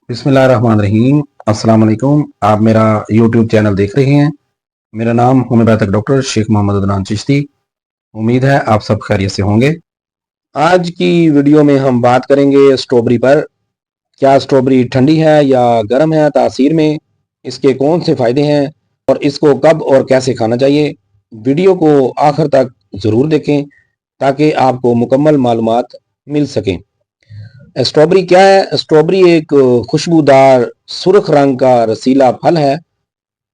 बिस्मिल्लाहिर्रहमानिर्रहीम। अस्सलाम वालेकुम। आप मेरा यूट्यूब चैनल देख रहे हैं। मेरा नाम होम्योपैथिक डॉक्टर शेख मोहम्मद अदनान चिश्ती। उम्मीद है आप सब खैरियत से होंगे। आज की वीडियो में हम बात करेंगे स्ट्रॉबेरी पर। क्या स्ट्रॉबेरी ठंडी है या गर्म है तासीर में, इसके कौन से फ़ायदे हैं और इसको कब और कैसे खाना चाहिए। वीडियो को आखिर तक ज़रूर देखें ताकि आपको मुकम्मल मालूमात मिल सकें। स्ट्रॉबेरी क्या है? स्ट्रॉबेरी एक खुशबूदार सुर्ख रंग का रसीला फल है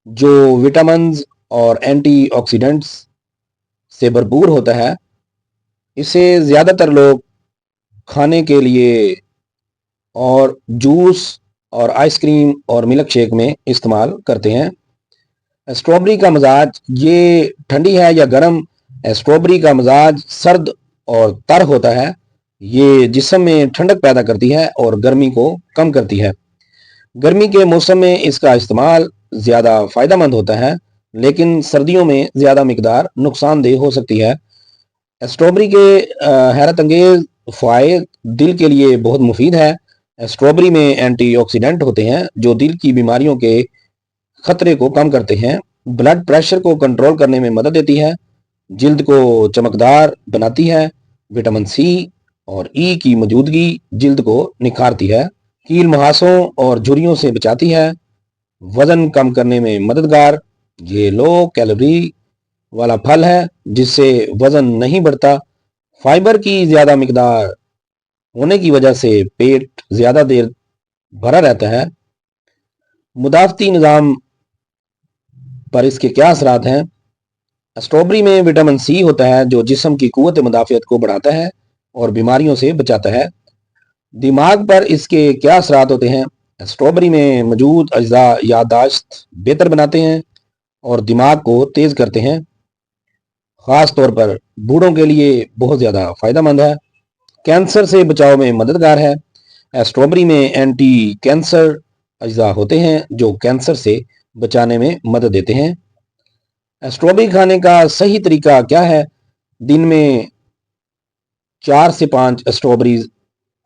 जो विटामिन्स और एंटीऑक्सीडेंट्स से भरपूर होता है। इसे ज़्यादातर लोग खाने के लिए और जूस और आइसक्रीम और मिल्क शेक में इस्तेमाल करते हैं। स्ट्रॉबेरी का मिजाज ये ठंडी है या गर्म? स्ट्रॉबेरी का मिजाज सर्द और तर होता है। ये जिस्म में ठंडक पैदा करती है और गर्मी को कम करती है। गर्मी के मौसम में इसका इस्तेमाल ज़्यादा फ़ायदेमंद होता है, लेकिन सर्दियों में ज़्यादा मिकदार नुकसानदेह हो सकती है। स्ट्रॉबेरी के हैरत अंगेज फ़वाइद दिल के लिए बहुत मुफीद है। स्ट्रॉबेरी में एंटीऑक्सीडेंट होते हैं जो दिल की बीमारियों के खतरे को कम करते हैं, ब्लड प्रेशर को कंट्रोल करने में मदद देती है, जिल्द को चमकदार बनाती है, विटामिन सी और ई की मौजूदगी जिल्द को निखारती है, कील मुहासों और झुर्रियों से बचाती है, वजन कम करने में मददगार। ये लो कैलोरी वाला फल है जिससे वजन नहीं बढ़ता। फाइबर की ज़्यादा मिकदार होने की वजह से पेट ज़्यादा देर भरा रहता है। मुदाफ़ती निज़ाम पर इसके क्या असरात हैं? स्ट्रॉबेरी में विटामिन सी होता है जो जिस्म की कुव्वत मुदाफ़ियत को बढ़ाता है और बीमारियों से बचाता है। दिमाग पर इसके क्या असरात होते हैं? स्ट्रॉबेरी में मौजूद अज्जा याददाश्त बेहतर बनाते हैं और दिमाग को तेज़ करते हैं। ख़ास तौर पर बूढ़ों के लिए बहुत ज़्यादा फ़ायदेमंद है। कैंसर से बचाव में मददगार है। स्ट्रॉबेरी में एंटी कैंसर अज्जा होते हैं जो कैंसर से बचाने में मदद देते हैं। स्ट्रॉबेरी खाने का सही तरीका क्या है? दिन में 4 से 5 स्ट्रॉबेरीज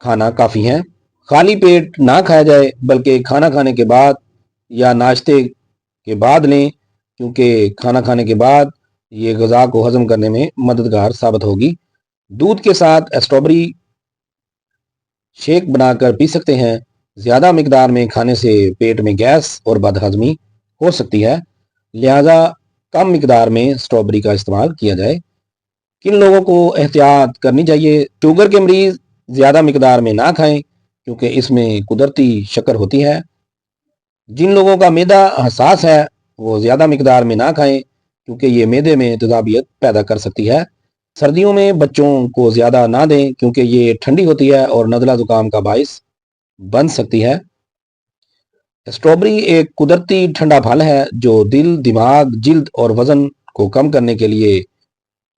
खाना काफ़ी है। खाली पेट ना खाया जाए बल्कि खाना खाने के बाद या नाश्ते के बाद लें, क्योंकि खाना खाने के बाद ये ग़िज़ा को हज़म करने में मददगार साबित होगी। दूध के साथ स्ट्रॉबेरी शेक बनाकर पी सकते हैं। ज़्यादा मिकदार में खाने से पेट में गैस और बदहज़मी हो सकती है, लिहाजा कम मिकदार में स्ट्रॉबेरी का इस्तेमाल किया जाए। किन लोगों को एहतियात करनी चाहिए? शुगर के मरीज़ ज़्यादा मिकदार में ना खाएं क्योंकि इसमें कुदरती शक्कर होती है। जिन लोगों का मैदा हसास है वो ज़्यादा मिकदार में ना खाएं क्योंकि ये मैदे में तेज़ाबियत पैदा कर सकती है। सर्दियों में बच्चों को ज़्यादा ना दें क्योंकि ये ठंडी होती है और नज़ला ज़ुकाम का बाइस बन सकती है। स्ट्रॉबेरी एक कुदरती ठंडा फल है जो दिल, दिमाग, जिल्द और वज़न को कम करने के लिए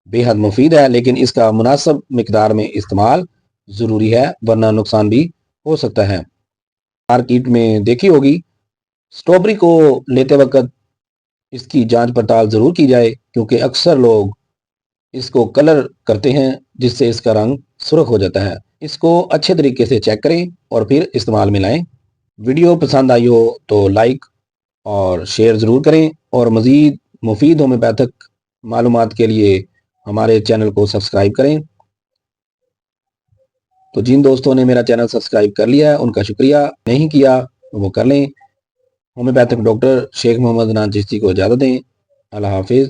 बेहद मुफीद है, लेकिन इसका मुनासिब मिकदार में इस्तेमाल ज़रूरी है वरना नुकसान भी हो सकता है। मार्केट में देखी होगी, स्ट्रॉबेरी को लेते वक्त इसकी जांच पड़ताल ज़रूर की जाए क्योंकि अक्सर लोग इसको कलर करते हैं जिससे इसका रंग सुर्ख हो जाता है। इसको अच्छे तरीके से चेक करें और फिर इस्तेमाल में लाएं। वीडियो पसंद आई हो तो लाइक और शेयर ज़रूर करें और मज़ीद मुफीद होम्योपैथिक मालूमात के लिए हमारे चैनल को सब्सक्राइब करें। तो जिन दोस्तों ने मेरा चैनल सब्सक्राइब कर लिया है उनका शुक्रिया, नहीं किया वो कर लें। होम्योपैथिक डॉक्टर शेख मोहम्मद अदनान चिश्ती को इजाज़त दें। अल्लाह हाफिज़।